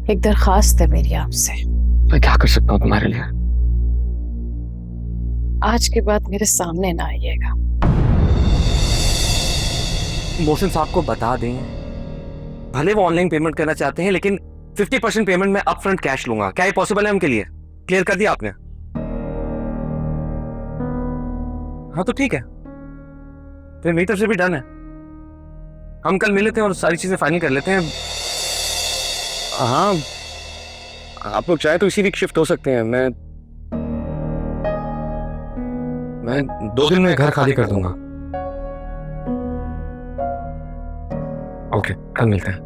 एक दरखास्त है मेरी आपसे। मैं क्या कर सकता हूँ तुम्हारे लिए? आज के बाद मेरे सामने ना आइएगा। मोहसिन साहब को बता दें, भले वो ऑनलाइन पेमेंट करना चाहते हैं लेकिन 50% पेमेंट मैं अपफ्रंट कैश लूंगा। क्या ये पॉसिबल है उनके लिए? क्लियर कर दिया आपने? हाँ तो ठीक है, फिर मेरी तरफ से भी डन है। हम कल मिल लेते हैं और सारी चीजें फाइनल कर लेते हैं। हाँ, आप लोग चाहे तो इसी वीक शिफ्ट हो सकते हैं। मैं 2 दिन में घर खाली कर दूंगा। ओके, कल मिलते हैं।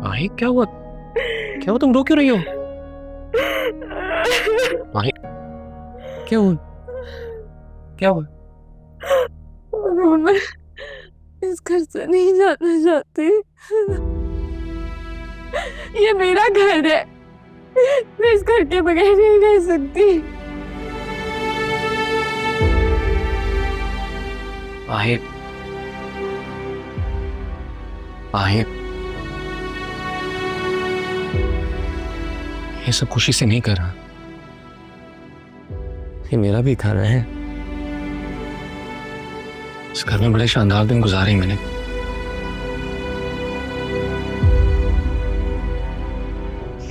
माही क्या हुआ? क्या हुआ, तुम रो क्यों रही हो? माही क्या हुआ? क्या हुआ? मैं इस घर से नहीं जाना चाहती। ये मेरा घर है, मैं इस घर के बगैर नहीं रह सकती। माही, माही, ये सब खुशी से नहीं कर रहा। ये मेरा भी घर है। इस घर में बड़े शानदार दिन गुजारे हैं मैंने।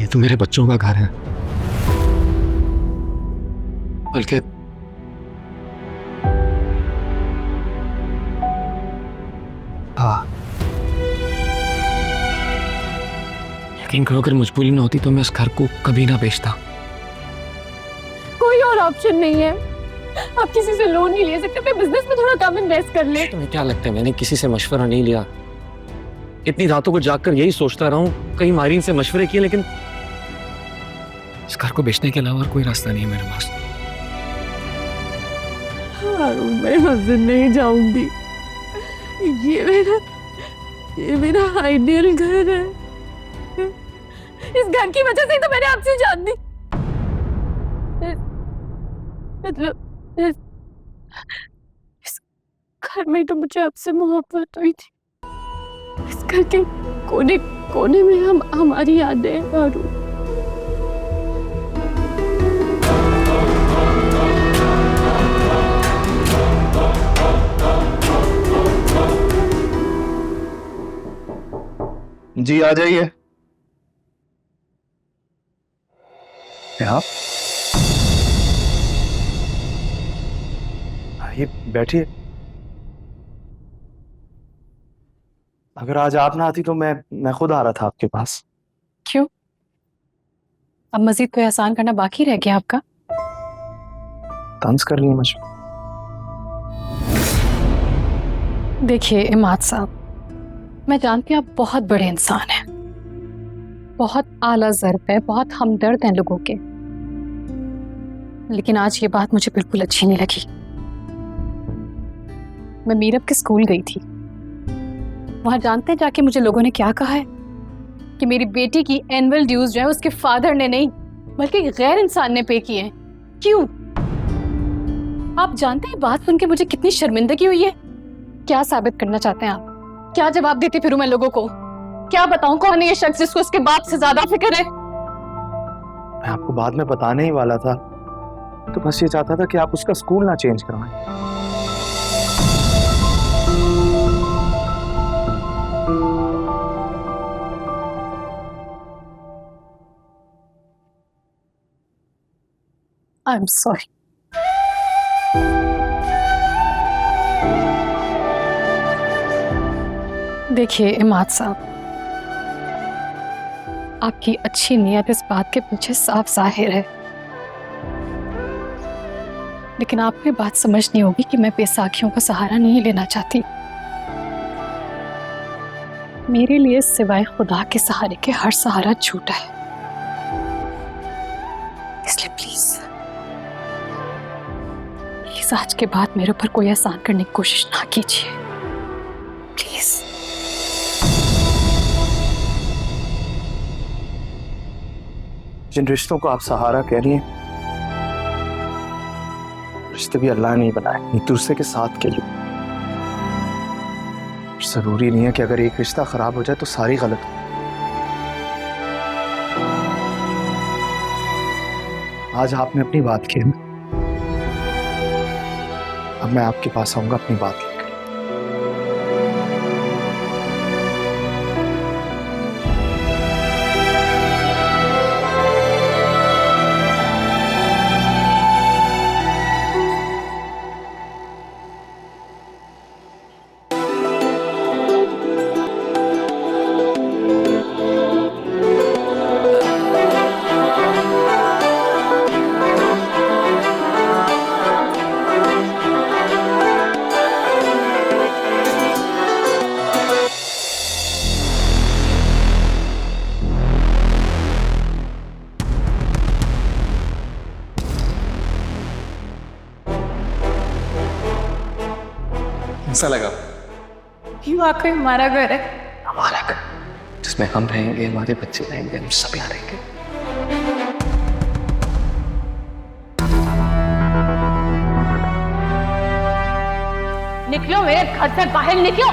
ये तो मेरे बच्चों का घर है, बल्कि हाँ, यकीन करो अगर मजबूरी ना होती तो मैं इस घर को कभी ना बेचता। कोई और ऑप्शन नहीं है। आप किसी से लोन नहीं ले सकते, अपने बिजनेस में थोड़ा कम इन्वेस्ट कर ले। तुम्हें क्या लगता है मैंने किसी से मशवरा नहीं लिया? इतनी रातों को जागकर यही सोचता रहा हूं, कई माहिरीन से मशवरे किए, लेकिन इस घर को बेचने के अलावा और कोई रास्ता नहीं है मेरे पास। हारून, मैं मस्जिद नहीं जाऊंगी। ये मेरा आइडियल घर है। इस घर की वजह से ही तो मैंने आपसे जान दी। मतलब इस घर में तो मुझे आपसे मोहब्बत हुई थी। इस घर के कोने कोने में हमारी यादें हैं हारून। जी आ जाइए। आप आइए, बैठिए। अगर आज आप ना आती तो मैं खुद आ रहा था आपके पास। क्यों? अब मजीद कोई एहसान करना बाकी रह गया आपका? तंज कर रही है मुझे। देखिए इमाद साहब, मैं जानती हूँ आप बहुत बड़े इंसान हैं, बहुत आला ज़र्ब है, बहुत हमदर्द हैं लोगों के, लेकिन आज ये बात मुझे बिल्कुल अच्छी नहीं लगी। मैं मीरब के स्कूल गई थी, वहां जानते हैं जाके मुझे लोगों ने क्या कहा है कि मेरी बेटी की एनुअल ड्यूज जो है उसके फादर ने नहीं बल्कि गैर इंसान ने पे किए हैं। क्यों? आप जानते हैं बात सुन के मुझे कितनी शर्मिंदगी हुई है। क्या साबित करना चाहते हैं आप? क्या जवाब देती फिरूं मैं लोगों को? क्या बताऊं कौन है ये शख्स जिसको उसके बाप से ज्यादा फिक्र है? मैं आपको बाद में बताने ही वाला था, तो बस ये चाहता था कि आप उसका स्कूल ना चेंज करवाएं। I am sorry. देखिए इमाद साहब, आपकी अच्छी नीयत इस बात के पीछे साफ जाहिर है, लेकिन आपको ये बात समझनी होगी कि मैं बेसाखियों का सहारा नहीं लेना चाहती। मेरे लिए सिवाय खुदा के सहारे के हर सहारा झूठा है, इसलिए प्लीज आज के बाद मेरे ऊपर कोई एहसान करने की कोशिश ना कीजिए, प्लीज। जिन रिश्तों को आप सहारा कह रही हैं, रिश्ते भी अल्लाह ने बनाए एक दूसरे के साथ के लिए। जरूरी नहीं है कि अगर एक रिश्ता खराब हो जाए तो सारी गलत हो। आज आपने अपनी बात की है ना, अब मैं आपके पास आऊंगा अपनी बात लेकर। कैसा लगा? ये वाकई हमारा घर है। हमारा घर जिसमें हम रहेंगे, हमारे बच्चे रहेंगे, हम सब यहाँ रहेंगे। निकलो मेरे घर से बाहर निकलो।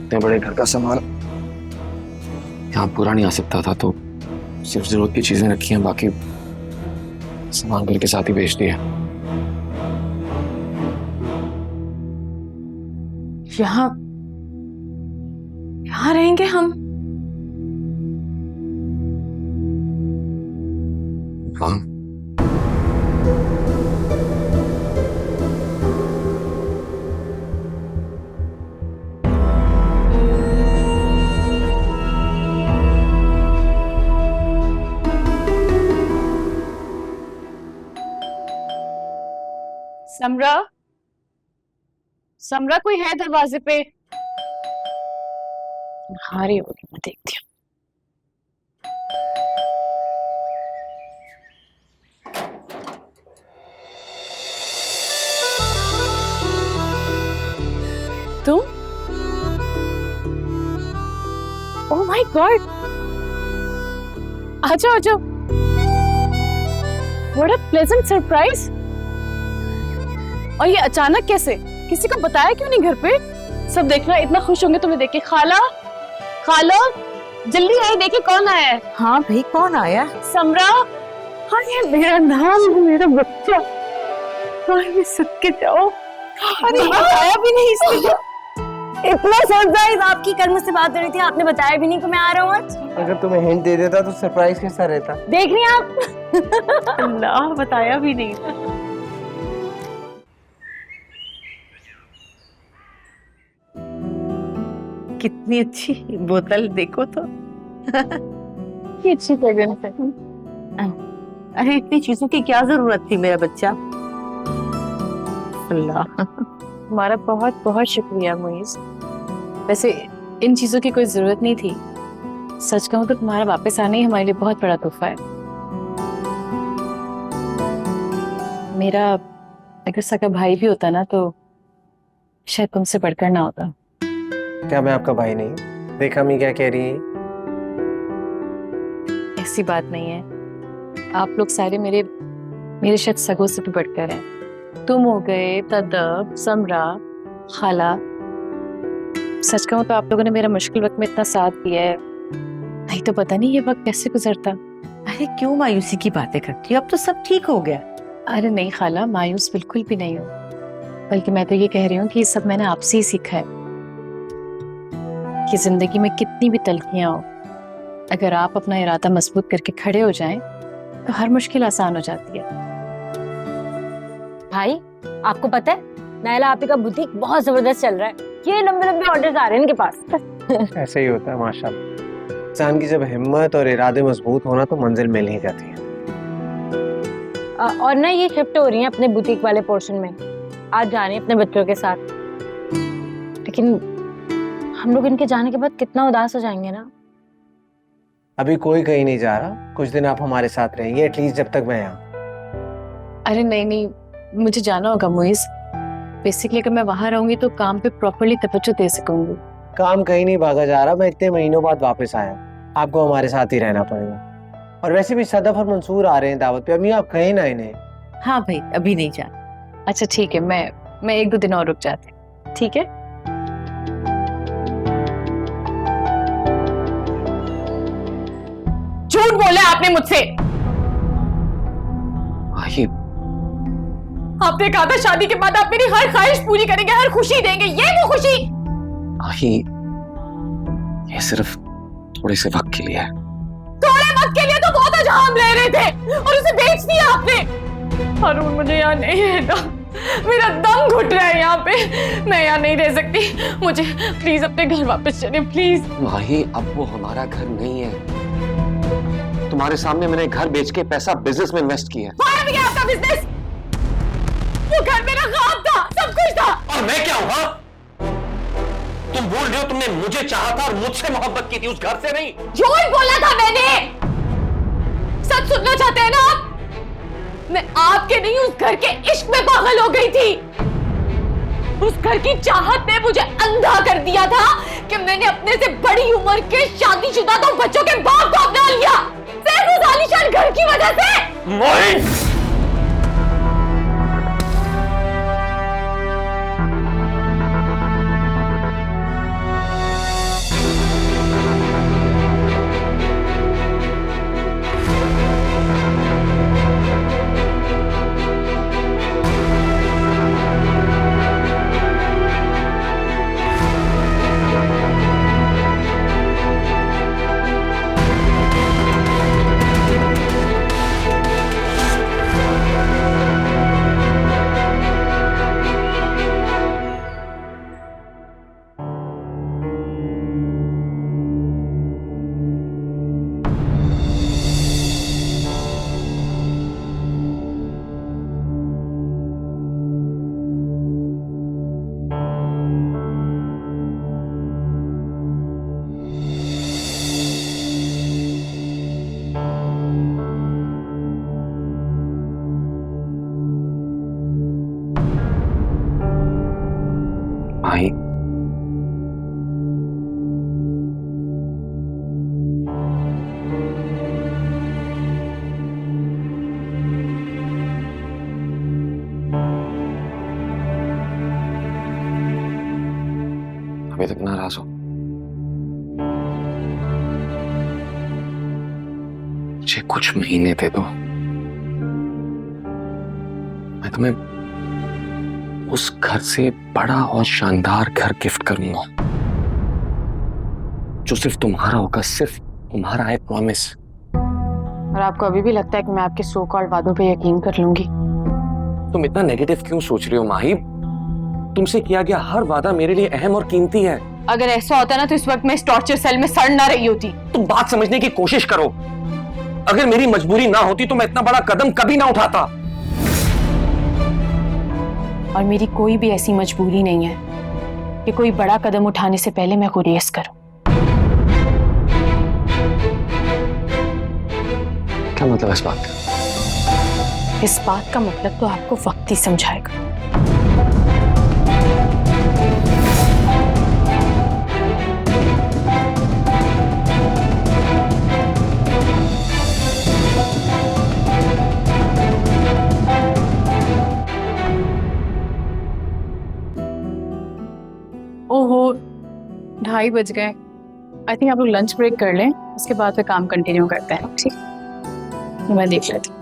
इतने बड़े घर का सामान यहाँ पूरा नहीं आ सकता था, तो सिर्फ जरूरत की चीजें रखी हैं, बाकी सामान घर के साथ ही बेच दिया। यहाँ यहाँ रहेंगे हम? हाँ, समरा, समरा कोई है दरवाजे पे? आ रही होगी, मैं देखती हूँ। तुम? ओह माय गॉड, आ जाओ आ जाओ। What a pleasant surprise. और ये अचानक कैसे? किसी को बताया क्यों नहीं घर पे? सब देखना इतना खुश होंगे तुम्हें देख के। खाला, खाला जल्दी आए, देखिए कौन आया है। हाँ भाई, कौन आया? समरा। हाँ ये मेरा नाम, मेरा बच्चा। हाँ ये सदके जाओ। अरे बताया भी नहीं इसने। इतना सरप्राइज, आपकी कर्म से बात हो रही थी, आपने बताया भी नहीं कि मैं आ रहा हूँ आज। अगर तुम्हें हिंट दे देता तो सरप्राइज कैसा रहता? देख रही हैं आप? अल्लाह, बताया भी नहीं। कितनी अच्छी बोतल, देखो तो। ये अच्छी फ्रेग्रेंस है। अरे इतनी चीजों की क्या जरूरत थी मेरा बच्चा? अल्लाह, तुम्हारा बहुत बहुत शुक्रिया मुइज। वैसे इन चीजों की कोई जरूरत नहीं थी। सच कहूं तो तुम्हारा वापस आना ही हमारे लिए बहुत बड़ा तोहफा है। मेरा अगर सगा भाई भी होता ना तो शायद तुमसे बढ़कर ना होता। क्या मैं आपका भाई नहीं? देखा मैं क्या कह रही है? ऐसी बात नहीं है। आप लोग सारे मेरे शायद सगों से भी बढ़कर हैं। तुम हो गए तदब, समरा, खाला, सच कहूँ तो आप लोगों ने मेरा मुश्किल वक्त में इतना साथ दिया है, नहीं तो पता नहीं ये वक्त कैसे गुजरता। अरे क्यों मायूसी की बातें करती हो, अब तो सब ठीक हो गया। अरे नहीं खाला, मायूस बिल्कुल भी नहीं हूँ, बल्कि मैं तो ये कह रही हूँ कि ये सब मैंने आपसे ही सीखा है कि जिंदगी में कितनी भी तलखियां हो, अगर आप अपना इरादा मजबूत करके खड़े हो जाएं तो हर मुश्किल आसान हो जाती है। भाई आपको पता है नायला आपी का बुटीक बहुत जबरदस्त चल रहा है, ये लंबे लंबे ऑर्डर्स आ रहे हैं इनके पास। ऐसे ही होता है माशाल्लाह। इंसान की जब हिम्मत और इरादे मजबूत होना तो मंजिल मिल ही जाती है। और ना ये शिफ्ट हो रही हैं अपने बुटीक वाले पोर्शन में, आज जा रही हैं अपने बच्चों के साथ। लेकिन हम लोग इनके जाने के बाद कितना उदास हो जाएंगे ना। अभी कोई कहीं नहीं जा रहा, कुछ दिन आप हमारे साथ रहेंगे एटलीस्ट जब तक मैं यहाँ। अरे नहीं नहीं, मुझे जाना होगा मुइज। बेसिकली अगर मैं वहां रहूंगी तो काम पे प्रॉपर्ली तवज्जो दे सकूंगी। काम कहीं नहीं भागा जा रहा, मैं इतने महीनों बाद वापस आया, आपको हमारे साथ ही रहना पड़ेगा। और वैसे भी सदफ और मंसूर आ रहे हैं दावत पे, अम्मी आप कहीं ना इन्हें। हाँ भाई अभी नहीं जाना। अच्छा ठीक है, मैं 1-2 दिन और रुक जाती हूँ, ठीक है। झूठ बोला आपने मुझसे। माही, आपने कहा था शादी के बाद आप मेरी हर ख्वाहिश पूरी करेंगे, हर खुशी देंगे, ये वो खुशी। माही, ये सिर्फ थोड़े से वक्त के लिए है। थोड़े वक्त के लिए तो बहुत अजाम ले रहे थे और उसे बेच दिया आपने। अरुण मुझे यहाँ नहीं रहना, मेरा दम घुट रहा है यहाँ पे, मैं यहाँ नहीं रह सकती। मुझे प्लीज अपने घर वापस चले प्लीज। माही, अब वो हमारा घर नहीं है। तुम्हारे सामने मैंने घर बेच के पैसा बिजनेस में इन्वेस्ट किया है। फायर भी गया आपका बिजनेस, वो घर मेरा ख्वाब था, सब कुछ था। और मैं क्या हुआ? तुम बोल रहे हो तुमने मुझे चाहा था और मुझसे मोहब्बत की थी, उस घर से नहीं। झूठ बोला था मैंने। सच सुनना चाहते हैं ना आप? मैं आपके नहीं उस घर के इश्क में पागल हो गई थी। उस घर की चाहत ने मुझे अंधा कर दिया था कि मैंने अपने से बड़ी उम्र के शादीशुदा 2 बच्चों के बाप को अपना लिया, सिर्फ उस आलीशान घर की वजह से। मोइन! माही, अभी तक नाराज हो? मुझे कुछ महीने दे दो, मैं तुम्हें उस घर से बड़ा और शानदार घर गिफ्ट करूंगा जो सिर्फ तुम्हारा होगा, सिर्फ तुम्हारा है, प्रॉमिस। और आपको अभी भी लगता है कि मैं आपके सो कॉल्ड वादों पे यकीन कर लूंगी? तुम इतना नेगेटिव क्यों सोच रही हो माही? तुमसे किया गया हर वादा मेरे लिए अहम और कीमती है। अगर ऐसा होता ना तो इस वक्त मैं इस टॉर्चर सेल में सड़ ना रही होती। तुम बात समझने की कोशिश करो। अगर मेरी मजबूरी ना होती तो मैं इतना बड़ा कदम कभी ना उठाता। और मेरी कोई भी ऐसी मजबूरी नहीं है कि कोई बड़ा कदम उठाने से पहले मैं गुरेज करूं। क्या मतलब इस बात का? इस बात का मतलब तो आपको वक्त ही समझाएगा। ओहो, 2:30 बज गए। आई थिंक आप लोग लंच ब्रेक कर लें, उसके बाद फिर काम कंटिन्यू करते हैं। ठीक, मैं देख लेती हूँ।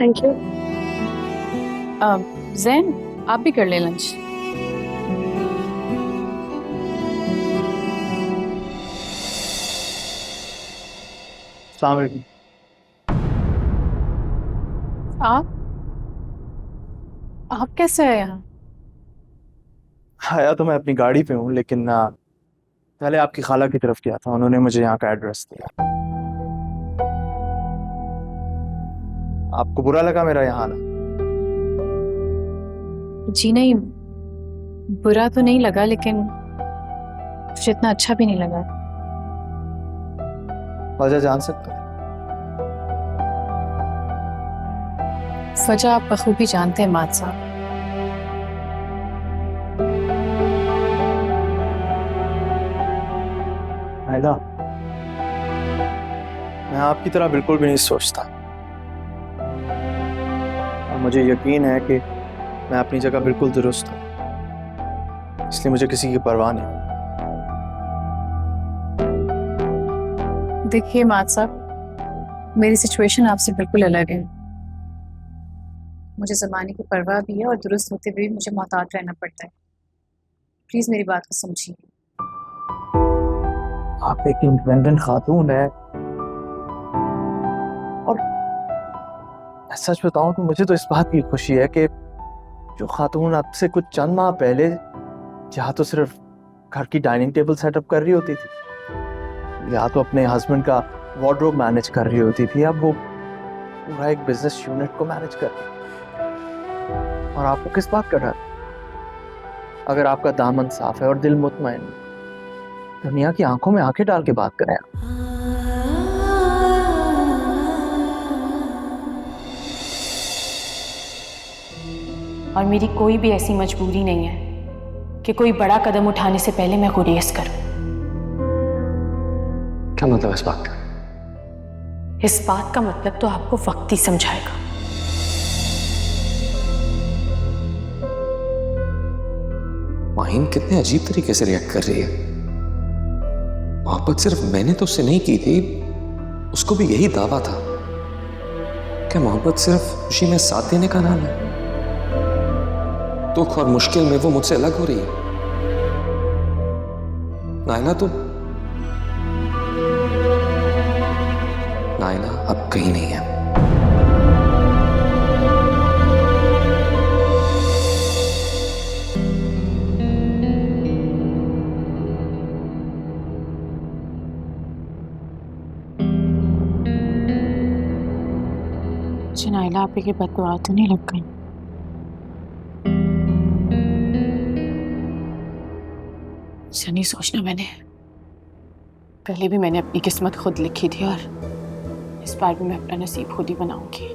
Thank you. जैन, आप भी कर लें लंच। अस्सलाम वालेकुम। आप कैसे हैं यहाँ? आया तो मैं अपनी गाड़ी पे हूँ, लेकिन पहले आपकी खाला की तरफ गया था, उन्होंने मुझे यहाँ का एड्रेस दिया। आपको बुरा लगा मेरा यहाँ आना? जी नहीं, बुरा तो नहीं लगा, लेकिन मुझे इतना अच्छा भी नहीं लगा। वजह जान सकता हूँ? वजह आप बखूबी जानते हैं मात साहब। आयदा, मैं आपकी तरह बिल्कुल भी नहीं सोचता, और मुझे यकीन है कि मैं अपनी जगह बिल्कुल दुरुस्त हूँ, इसलिए मुझे किसी की परवाह नहीं। देखिए मात साहब, मेरी सिचुएशन आपसे बिल्कुल अलग है। मुझे ज़माने की परवाह भी है और दुरुस्त होते हुए भी मुझे मोहतात रहना पड़ता है। प्लीज़ मेरी बात को समझिए। आप एक इंडिपेंडेंट खातून है, और मैं सच बताऊं तो मुझे तो इस बात की खुशी है कि जो खातून आपसे कुछ चंद माह पहले या तो सिर्फ घर की डाइनिंग टेबल सेटअप कर रही होती थी, या तो अपने हस्बैंड का वार्डरोब मैनेज कर रही होती थी, अब वो पूरा एक बिजनेस यूनिट को मैनेज कर रही है। और आपको किस बात का डर? अगर आपका दामन साफ है और दिल मुतमईन, दुनिया की आंखों में आंखें डाल के बात करें। और मेरी कोई भी ऐसी मजबूरी नहीं है कि कोई बड़ा कदम उठाने से पहले मैं गुरेज करूं। क्या मतलब इस बात का? इस बात का मतलब तो आपको वक्त ही समझाएगा। माहिन कितने अजीब तरीके से रिएक्ट कर रही है। मोहब्बत सिर्फ मैंने तो उससे नहीं की थी, उसको भी यही दावा था। क्या मोहब्बत सिर्फ खुशी में साथ देने का नाम है? दुख और मुश्किल में वो मुझसे अलग हो रही है। नायला अब कहीं नहीं है। नायला आप की बददुआ तो नहीं लग गई? ऐसा नहीं सोचना। मैंने पहले भी मैंने अपनी किस्मत खुद लिखी थी, और इस बार भी मैं अपना नसीब खुद ही बनाऊंगी।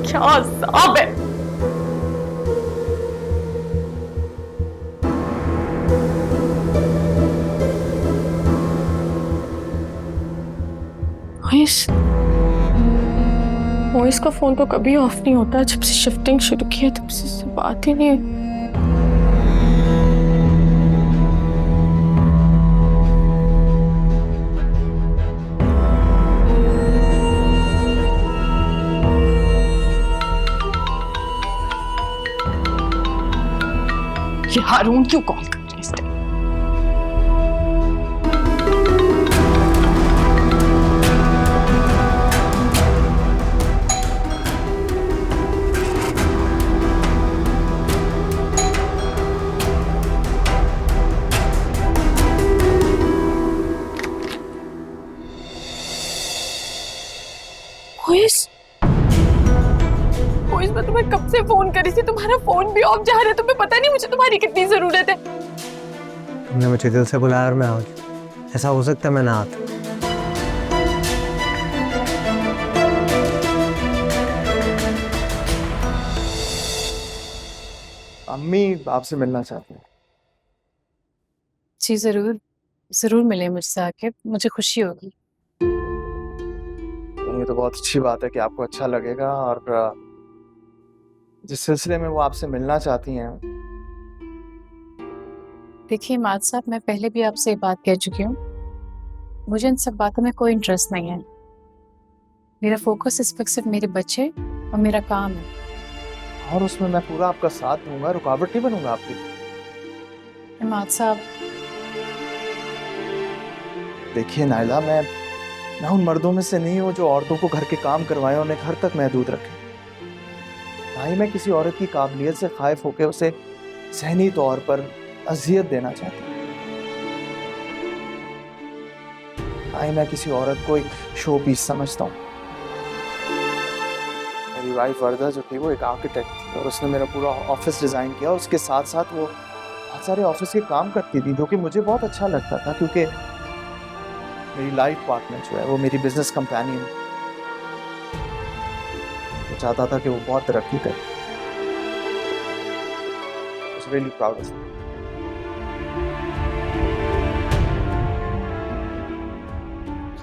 क्या अज़ाब है। मोइस का फोन तो कभी ऑफ नहीं होता। जब से शिफ्टिंग शुरू की है तब से इससे बात ही नहीं है। ये हारून क्यों कॉल कर रही है इस टाइम? मैं तुम्हें कब से फोन करी थी, तुम्हारा फोन भी ऑफ जा रहा है। तुम्हें पता नहीं मुझे तुम्हारी कितनी जरूरत है। तुमने मुझे दिल से बुलाया और मैं आ गई। ऐसा हो सकता है मैं ना आता? अम्मी आपसे मिलना चाहती हैं। जी जरूर, जरूर मिले मुझसे आके, मुझे खुशी होगी। ये तो बहुत अच्छी बात है कि आपको अच्छा लगेगा, और जिस सिलसिले में वो आपसे मिलना चाहती हैं। देखिए माद साहब, मैं पहले भी आपसे ये बात कह चुकी हूँ, मुझे इन सब बातों में कोई इंटरेस्ट नहीं है। मेरा फोकस इस वक्त सिर्फ मेरे बच्चे और मेरा काम है। और उसमें मैं पूरा आपका साथ दूंगा, रुकावट नहीं बनूंगा आपकी। माद साहब, देखिए नाइला, मैं उन मर्दों में से नहीं हूँ जो औरतों को घर के काम करवाएं, उन्हें घर तक महदूद रखें। ना ही मैं किसी औरत की काबिलियत से खाइफ होकर उसे ज़हनी तौर पर अजियत देना चाहता हूँ। ना ही मैं किसी औरत को एक शो पीस समझता हूँ। मेरी वाइफ वर्दा जो थी वो एक आर्किटेक्ट थी, और उसने मेरा पूरा ऑफिस डिज़ाइन किया। उसके साथ साथ वो बहुत सारे ऑफिस के काम करती थी, जो कि मुझे बहुत अच्छा लगता था, क्योंकि मेरी लाइफ पार्टनर जो है वो मेरी बिजनेस कंपेनियन, वो चाहता था कि वो बहुत तरक्की करे। I was really proud of her.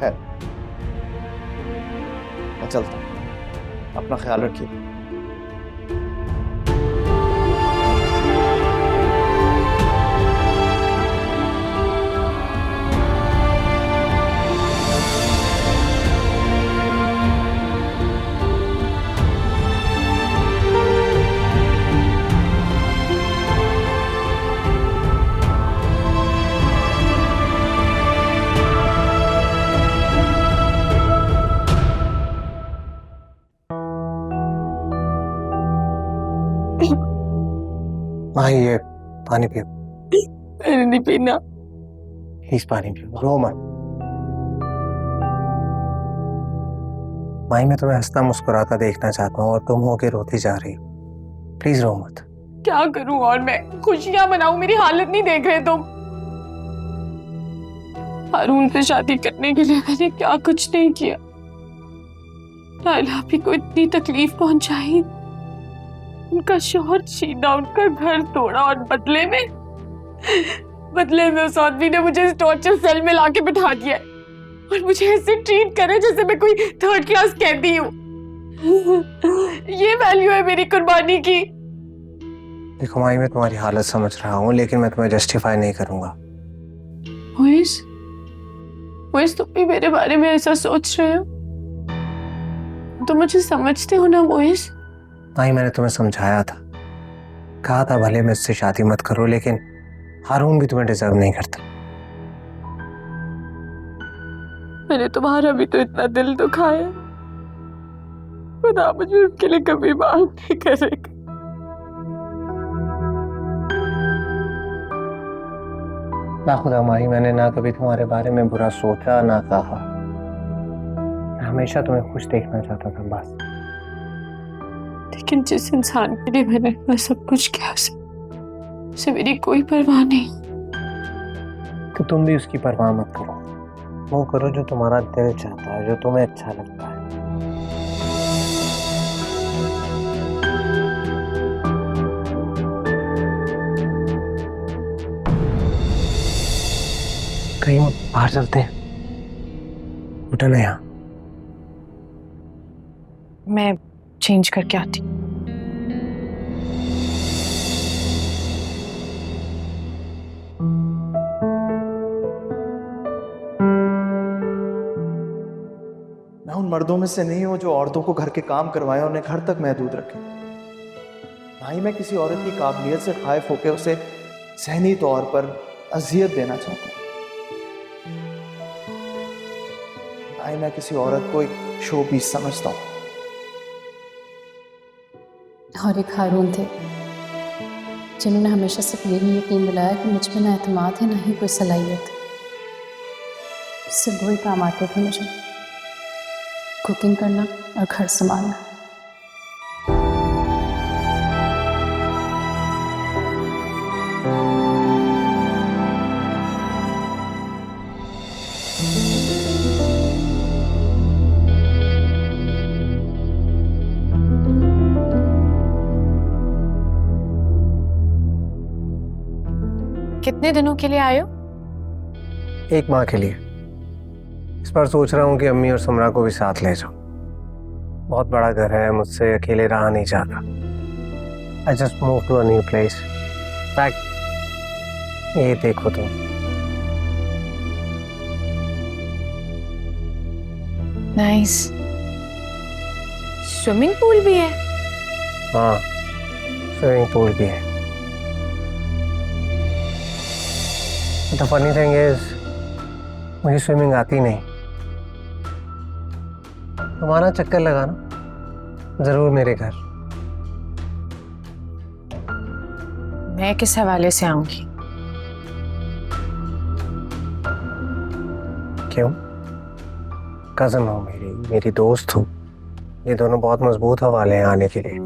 खैर, मैं चलता हूँ, अपना ख्याल रखिए। माँ ये पानी पियो, मैंने नहीं पीना। प्लीज पानी पियो, रो मत। माही, मैं तुम्हें हंसता मुस्कुराता देखना चाहता हूँ और तुम होके रोती जा रही हो। प्लीज रो मत। क्या करूं और मैं खुशियां मनाऊं? मेरी हालत नहीं देख रहे तुम? हारून से शादी करने के लिए मैंने क्या कुछ नहीं किया। नाइला भी को इतनी तकलीफ पहुंचाई, उनका शौहर छीना, उनका घर तोड़ा, और बदले में उस आदमी ने मुझे इस टॉर्चर सेल में लाके बिठा दिया है और मुझे ऐसे ट्रीट करे जैसे मैं कोई थर्ड क्लास कैदी हूँ। ये वैल्यू है मेरी कुर्बानी की। देखो माही, मैं तुम्हारी हालत समझ रहा हूँ, लेकिन मैं तुम्हें जस्टिफाई नहीं करूंगा। मोइस, तुम भी मेरे बारे में ऐसा सोच रहे हो? तुम मुझे समझते हो ना मोइस? माही, मैंने तुम्हें समझाया था, कहा था भले मैं इससे शादी मत करो, लेकिन हारून भी तुम्हें डिजर्व नहीं करता। मैंने तुम्हारा भी तो इतना दिल दुखाया, खुदा मुझे उसके लिए कभी माफ नहीं करेगा। ना खुदा माही, मैंने ना कभी तुम्हारे बारे में बुरा सोचा ना कहा। मैं हमेशा तुम्हें खुश देखना चाहता था बस। लेकिन जिस इंसान के लिए मैंने अपना सब कुछ किया, उसे मेरी कोई परवाह नहीं। तो तुम भी उसकी परवाह मत करो, वो करो जो तुम्हारा दिल चाहता है, जो तुम्हें अच्छा लगता है। कहीं बाहर चलते हैं, उठा ना यहाँ। मैं चेंज करके आती हूँ। मैं उन मर्दों में से नहीं हूँ जो औरतों को घर के काम करवाएं, उन्हें घर तक महदूद रखें। ना ही मैं किसी औरत की काबिलियत से खाइफ होकर उसे ज़हनी तौर पर अजियत देना चाहता हूँ। ना ही मैं किसी औरत को एक शो पीस समझता हूँ। और एक हारून थे जिन्होंने हमेशा सिर्फ यही यकीन दिलाया कि मुझ में ना एतमाद है, ना ही कोई सलाहियत। सिर्फ वही काम आते थे मुझे, कुकिंग करना और घर संभालना। कितने दिनों के लिए आए हो? एक माह के लिए। इस बार सोच रहा हूँ कि अम्मी और समरा को भी साथ ले जाऊं। बहुत बड़ा घर है, मुझसे अकेले रहा नहीं जाता। I just move to a new place. Fact ये देखो तुम। नाइस। स्विमिंग पूल भी है? हाँ, स्विमिंग पूल भी है। द फनी थिंग इज मुझे स्विमिंग आती नहीं। तुम्हारा चक्कर लगाना जरूर मेरे घर। मैं किस हवाले से आऊंगी? क्यों? कजन हो मेरी दोस्त हो। ये दोनों बहुत मजबूत हवाले हैं आने के लिए।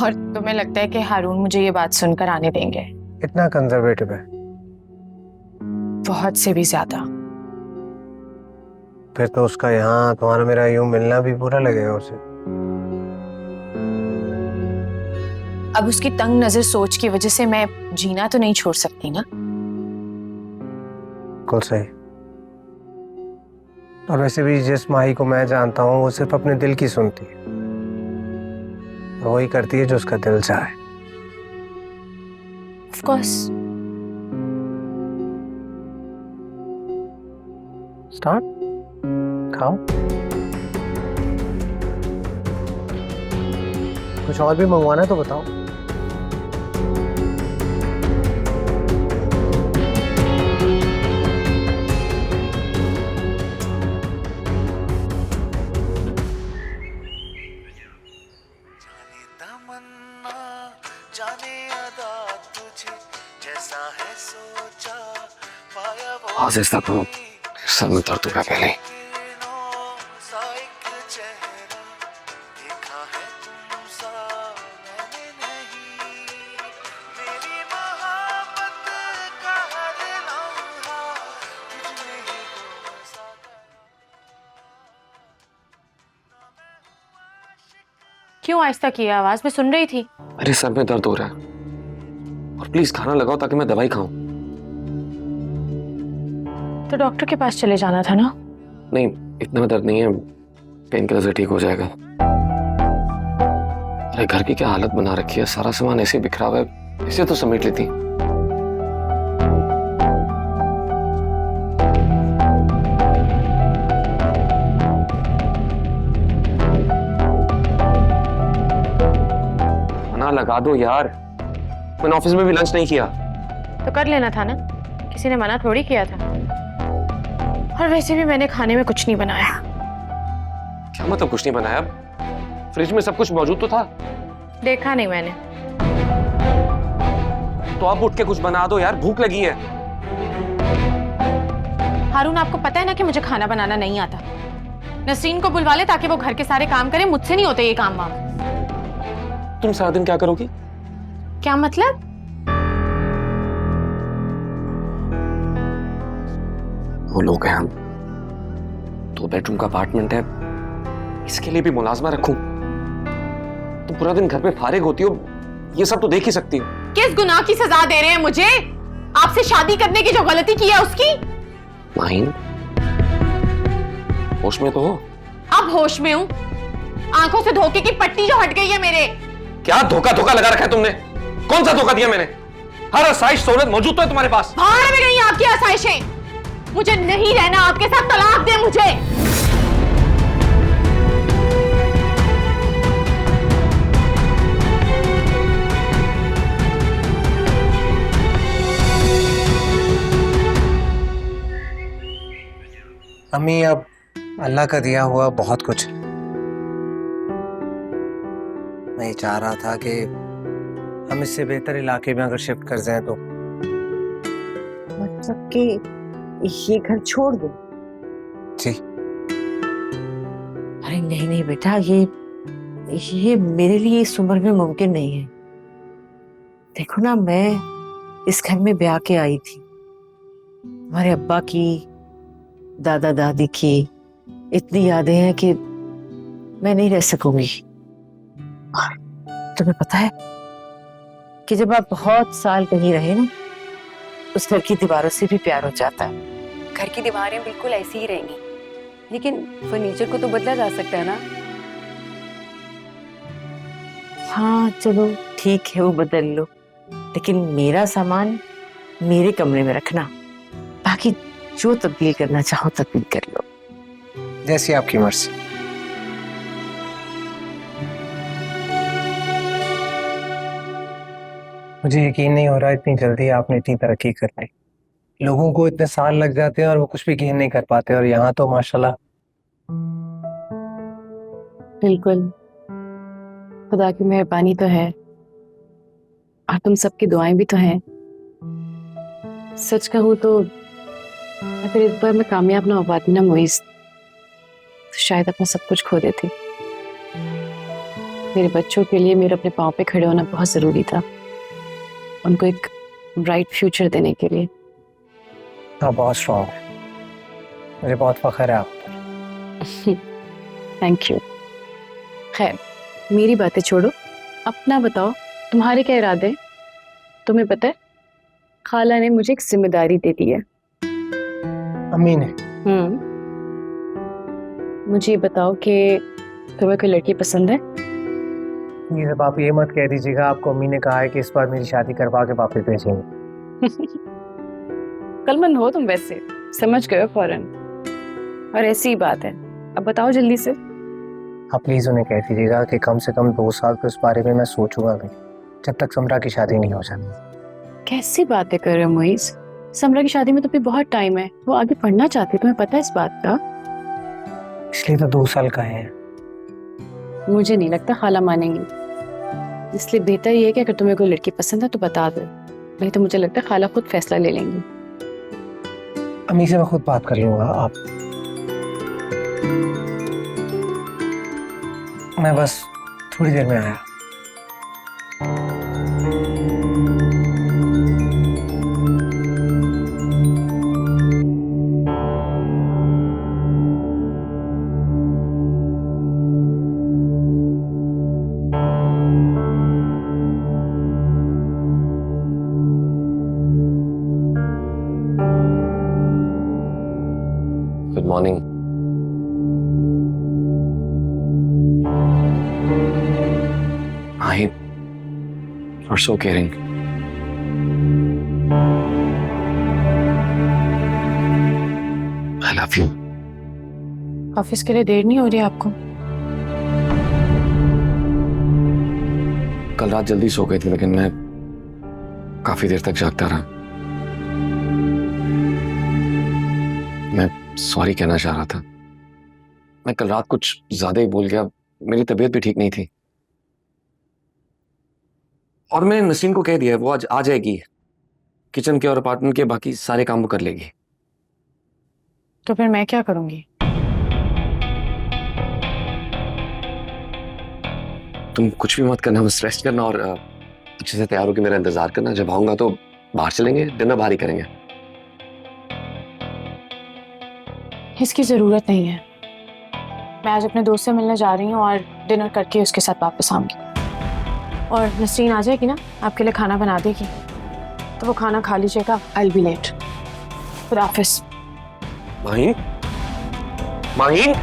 और तुम्हें लगता है कि हारून मुझे ये बात सुनकर आने देंगे? इतना कंजर्वेटिव है? बहुत से भी ज्यादा। फिर तो उसका यहाँ तुम्हारा मेरा यूं मिलना भी बुरा लगेगा उसे। अब उसकी तंग नजर सोच की वजह से मैं जीना तो नहीं छोड़ सकती ना। बिल्कुल सही। और वैसे भी जिस माही को मैं जानता हूँ वो सिर्फ अपने दिल की सुनती है और वही करती है जो उसका दिल चाहे। Of course. स्टार्ट खाओ। कुछ और भी मंगवाना है तो बताओ। आज़िज़ तक वो सर में दर्द हो गया पहले ही। क्यों आहिस्ता किया आवाज? मैं सुन रही थी। अरे सर में दर्द हो रहा है और प्लीज खाना लगाओ ताकि मैं दवाई खाऊं। तो डॉक्टर के पास चले जाना था ना। नहीं, इतना में दर्द नहीं है, पेन किलर से ठीक हो जाएगा। अरे घर की क्या हालत बना रखी है, सारा सामान ऐसे बिखरा हुआ है, इसे तो समेट लेती। खाना लगा दो यार, मैंने ऑफिस में भी लंच नहीं किया। तो कर लेना था ना, किसी ने मना थोड़ी किया था। और वैसे भी मैंने खाने में कुछ नहीं बनाया। क्या मतलब कुछ नहीं बनाया? फ्रिज में सब कुछ मौजूद तो था। देखा नहीं मैंने। तो आप उठ के कुछ बना दो यार, भूख लगी है। हारून, आपको पता है ना कि मुझे खाना बनाना नहीं आता। नसरीन को बुलवा ले ताकि वो घर के सारे काम करे, मुझसे नहीं होते ये काम वाम। तुम सारा दिन क्या करोगी? क्या मतलब? वो लोग हैं हम, 2 बेडरूम का अपार्टमेंट है, इसके लिए भी मुलाजमा रखूं? तुम पूरा दिन घर पे फारिग होती हो, ये सब तो देख ही सकती हो। किस गुनाह की सजा दे रहे हैं मुझे? आपसे शादी करने की जो गलती की है उसकी? माहिन, होश में तो हो? अब होश में हूँ। आंखों से धोखे की पट्टी जो हट गई है मेरे। क्या धोखा धोखा लगा रखा है तुमने? कौन सा धोखा दिया मैंने? हर आसाइश सहूलत मौजूद तो है तुम्हारे पास। भाड़ में गई आपकी आसाइशें। मुझे नहीं रहना आपके साथ, तलाक दे मुझे। अम्मी, अब अल्लाह का दिया हुआ बहुत कुछ। मैं ये चाह रहा था कि हम इससे बेहतर इलाके में अगर शिफ्ट कर जाएं तो। मतलब कि ये घर छोड़ दो? जी। अरे नहीं नहीं बेटा, ये मेरे लिए इस उम्र में मुमकिन नहीं है। देखो ना, मैं इस घर में ब्याह के आई थी। हमारे अब्बा की, दादा दादी की इतनी यादें हैं कि मैं नहीं रह सकूंगी। और तुम्हें पता है कि जब आप बहुत साल कहीं रहे ना, उस घर की दीवारों से भी प्यार हो जाता है। घर की दीवारें बिल्कुल ऐसी ही रहेंगी, लेकिन फर्नीचर को तो बदला जा सकता है ना। हाँ चलो ठीक है, वो बदल लो, लेकिन मेरा सामान मेरे कमरे में रखना, बाकी जो तब्दील करना चाहो तब्दील कर लो। जैसी आपकी मर्जी। मुझे यकीन नहीं हो रहा इतनी जल्दी आपने इतनी तरक्की कर ली। लोगों को इतने साल लग जाते हैं और वो कुछ भी गेन नहीं कर पाते, और यहाँ तो माशाल्लाह। बिल्कुल, खुदा की मेहरबानी तो है और तुम सबकी दुआएं भी तो हैं। सच कहूँ तो अगर इस बार मैं कामयाब ना हो पाती ना मोइज, तो शायद अपना सब कुछ खो देती। मेरे बच्चों के लिए मेरे अपने पाँव पे खड़े होना बहुत जरूरी था, उनको एक ब्राइट फ्यूचर देने के लिए। आप बहुत स्ट्रॉन्ग है, मुझे बहुत फख्र है आप पर। Thank you. खैर मेरी बातें छोड़ो, अपना बताओ, तुम्हारे क्या इरादे हैं? तुम्हें पता है खाला ने मुझे एक जिम्मेदारी दे दी है। अम्मी ने? मुझे बताओ कि तुम्हें कोई लड़की पसंद है? ये सब आप ये मत कह दीजिएगा, आपको अम्मी ने कहा है कि इस बार मेरी शादी करवा के वापस भेजेंगे। कलमंद हो तुम, वैसे समझ गए हो फौरन, और ऐसी ही बात है। अब बताओ जल्दी से। आप प्लीज उन्हें कह दीजिएगा कि कम से कम 2 साल तो इस बारे में मैं सोचूंगा भी, जब तक समरा की शादी नहीं हो जाती। कैसी बातें कर रहे हो मोइज? समरा की शादी में तो भी बहुत टाइम है, वो आगे पढ़ना चाहती है, तुम्हें पता है इस बात का? इसलिए तो 2 साल का है। मुझे नहीं लगता खाला मानेंगी, इसलिए बेहतर ये है कि अगर तुम्हें कोई लड़की पसंद है तो बता दो, नहीं तो मुझे लगता है खाला खुद फैसला ले लेंगी। अम्मी से मैं खुद बात कर लूंगा। आप, मैं बस थोड़ी देर में आया। Good morning. I you're so caring. I love you. Office के लिए देर नहीं हो रही आपको? कल रात जल्दी सो गई थी, लेकिन मैं काफी देर तक जागता रहा। मैं सॉरी कहना चाह रहा था। मैं कल रात कुछ ज्यादा ही बोल गया, मेरी तबीयत भी ठीक नहीं थी। और मैंने नसीन को कह दिया, वो आज आ जाएगी, किचन के और अपार्टमेंट के बाकी सारे काम वो कर लेगी। तो फिर मैं क्या करूंगी? तुम कुछ भी मत करना, बस रेस्ट करना और अच्छे से तैयार होकर मेरा इंतजार करना। जब आऊंगा तो बाहर चलेंगे, डिनर बाहर ही करेंगे। इसकी जरूरत नहीं है, मैं आज अपने दोस्त से मिलने जा रही हूँ और डिनर करके उसके साथ वापस आऊंगी। और नसरीन आ जाएगी ना, आपके लिए खाना बना देगी, तो वो खाना खा लीजिएगा। I will be late. खुदा हाफिज। माहीन, माहीन,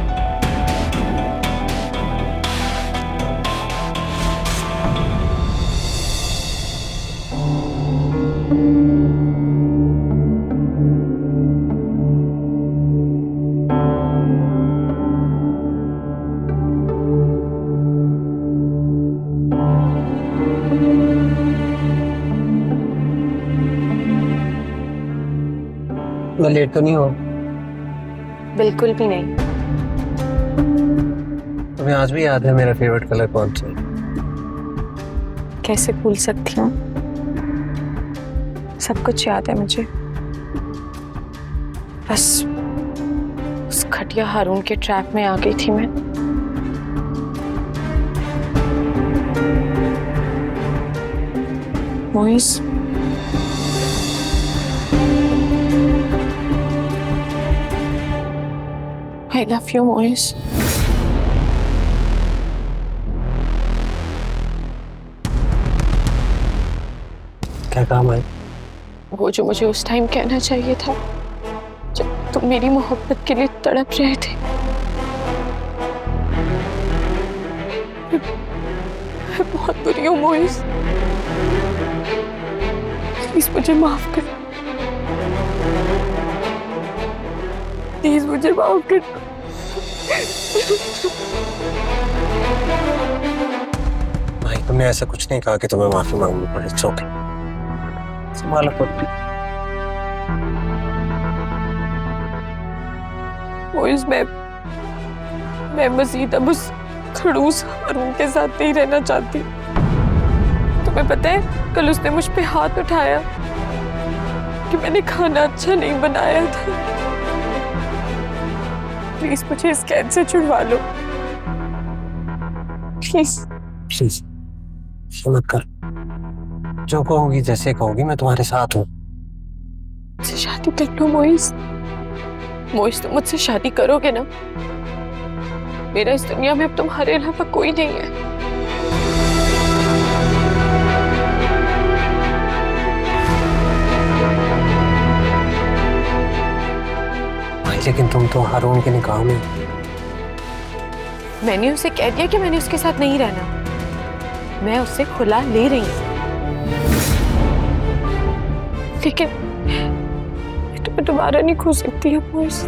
मैं लेट तो नहीं हूँ? बिल्कुल भी नहीं। तुम्हें आज भी याद है मेरा फेवरेट कलर कौन सा है? कैसे भूल सकती हूँ, सब कुछ याद है मुझे। बस उस घटिया हारून के ट्रैप में आ गई थी मैं। Moiz, I love you, Moiz. क्या काम है? वो जो मुझे उस टाइम कहना चाहिए था, जब तुम मेरी मोहब्बत के लिए तड़प रहे थे। मैं बहुत बुरी हूँ मोइस, प्लीज मुझे माफ कर, प्लीज मुझे माफ कर। भाई तुमने ऐसा कुछ नहीं कहा कि तुम्हें माफी मांगनी पड़े। इट्स ओके, संभालो खुद। मोइस, मैं मजीद अब उस खड़ूस हारून के साथ नहीं रहना चाहती। तुम्हें पता है कल उसने मुझ पे हाथ उठाया कि मैंने खाना अच्छा नहीं बनाया था। प्लीज मुझे इस कैद से छुड़वा लो, प्लीज। प्लीज मत कर, जो कहोगी जैसे कहोगी मैं तुम्हारे साथ हूँ। मुझसे शादी कर लो मोइस। मोइस तुम मुझसे शादी करोगे ना? मेरा इस दुनिया में अब तुम्हारे अलावा कोई नहीं है। भाई लेकिन तुम तो हारून के निकाह में। मैंने उसे कह दिया कि मैंने उसके साथ नहीं रहना। मैं उससे खुला ले रही हूँ, लेकिन मैं तुम्हें दोबारा नहीं खो सकती है मोइस।